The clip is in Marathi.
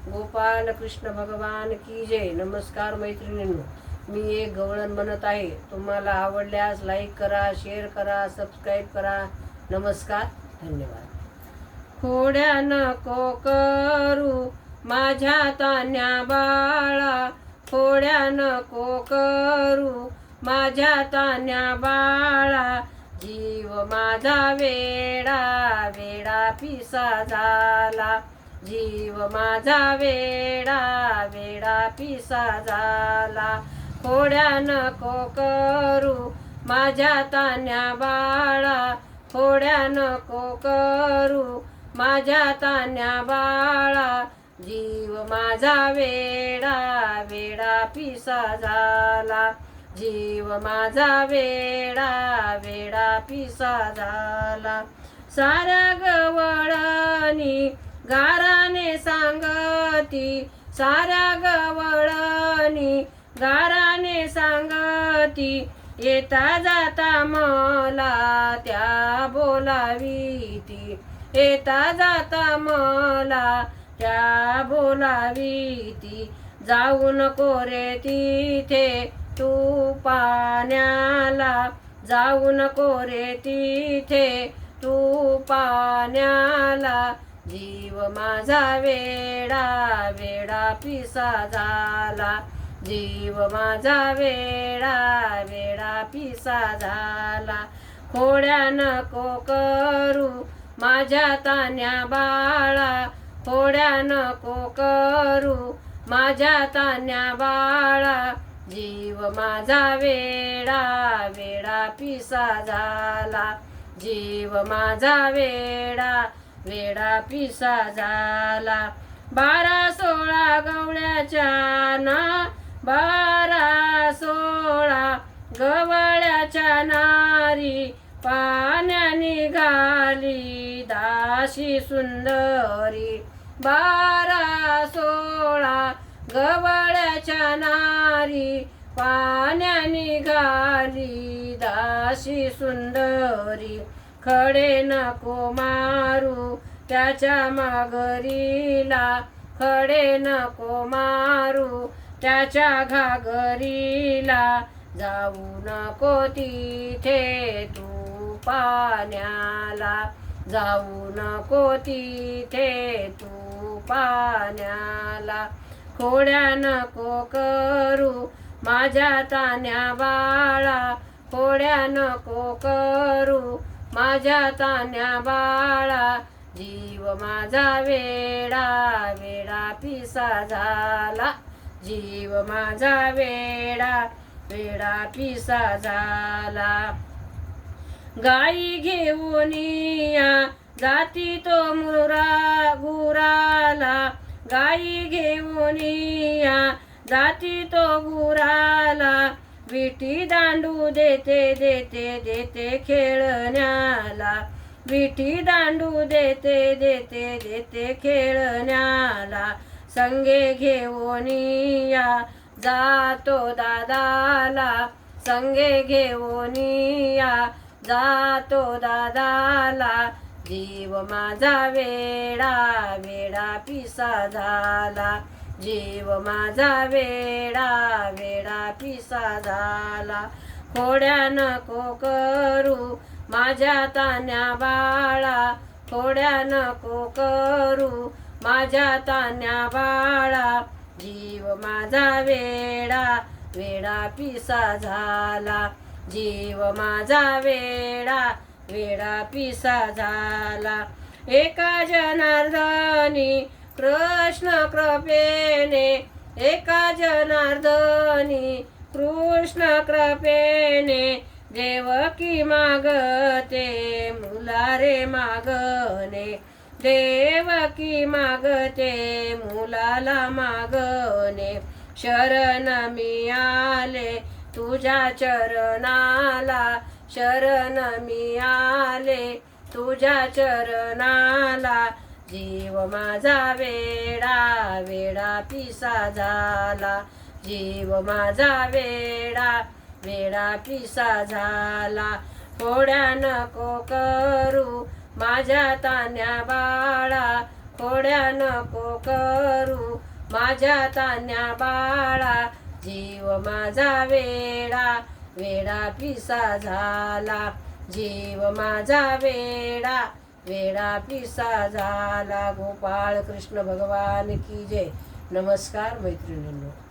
गोपाल कृष्ण भगवान की जय। नमस्कार मैत्रिणींनो, मी एक गवळण म्हणत आहे। तुम्हाला आवडल्यास लाईक करा, शेअर करा, सबस्क्राईब करा। नमस्कार, धन्यवाद। खोड्या नको करू माझ्या तान्या बाळा, खोड्या नको करू माझ्या तान्या बाळा, जीव माझा वेडा वेडा पिसा झाला, जीव माझा वेडा वेडा पिसा झाला। खोड्या नको करू माझ्या तान्या बाळा, खोड्या नको करू माझ्या तान्या बाळा, जीव माझा वेडा वेडा पिसा झाला, जीव माझा वेडा वेडा पिसा झाला। साऱ्या गवळणी गाराने सांगती, साऱ्या गवळणी गाराने सांगती, येता जाता मला त्या बोलावीती, येता जाता मला त्या बोलावीती। जाऊ नको रे तिथे तू पाण्याला, जाऊ नको रे तिथे तू पाण्याला, जीव माझा वेडा वेडा पिसा झाला, जीव माझा वेडा वेडा पिसा झाला। खोड्या नको करू माझ्या तान्या बाळा, खोड्या नको करू माझ्या तान्या बाळा, जीव माझा वेडा वेडा पिसा झाला, जीव माझा वेडा वेडा पिसा झाला। 12-16 गवळ्याच्या ना, 12-16 गवळ्याच्या नारी, पाण्या निघाली दाशी सुंदरी। 12-16 गवळ्याच्या नारी, पाण्या निघाली दाशी सुंदरी। खडे नको मारू त्याच्या माघारीला, खडे नको मारू त्याच्या घागरीला, जाऊ नको तिथे तू पाण्याला, जाऊ नको तिथे तू पाण्याला। खोड्या नको करू माझ्या तान्या बाळा, खोड्या नको करू माझ्या तान्या बाळा, जीव माझा वेडा वेडा पिसा झाला, जीव माझा वेडा वेडा पिसा झाला। गाई घेऊन या जाती तो मुरा गुराला, गाई घेऊन या जाती तो गुराला, विटी दांडू देते देते देते खेळण्याला, विटी दांडू देते देते देते खेळण्याला। संगे घेऊन या जातो दादाला, संगे घेऊन या जातो दादाला, जीव माझा वेडा वेडा पिसा झाला, जीव माझा वेडा वेडा पिसा झाला। खोड्या नको करू माझ्या तान्या बाळा, खोड्या नको करू माझ्या तान्या बाळा, जीव माझा वेडा वेडा पिसा झाला, जीव माझा वेडा वेडा पिसा झाला। एका जनार्दनी कृष्ण कृपेने, एका जनार्दनी कृष्ण कृपेने, देवकी मागते मुलारे मागणे, देवकी मागते मुलाला मागणे। शरण मी आले तुझ्या चरणाला, शरण मी आले तुझ्या चरणाला, जीव माझा वेडा वेडा पिसा झाला, जीव माझा वेडा वेडा पिसा झाला। खोड्या नको करू माझ्या तान्या बाळा, खोड्या नको करू माझ्या तान्या बाळा जीव माझा वेडा वेडा पिसा झाला जीव माझा वेडा वेडा पिसा झाला. गोपाळ कृष्ण भगवान की जय. नमस्कार मैत्रिणींनो.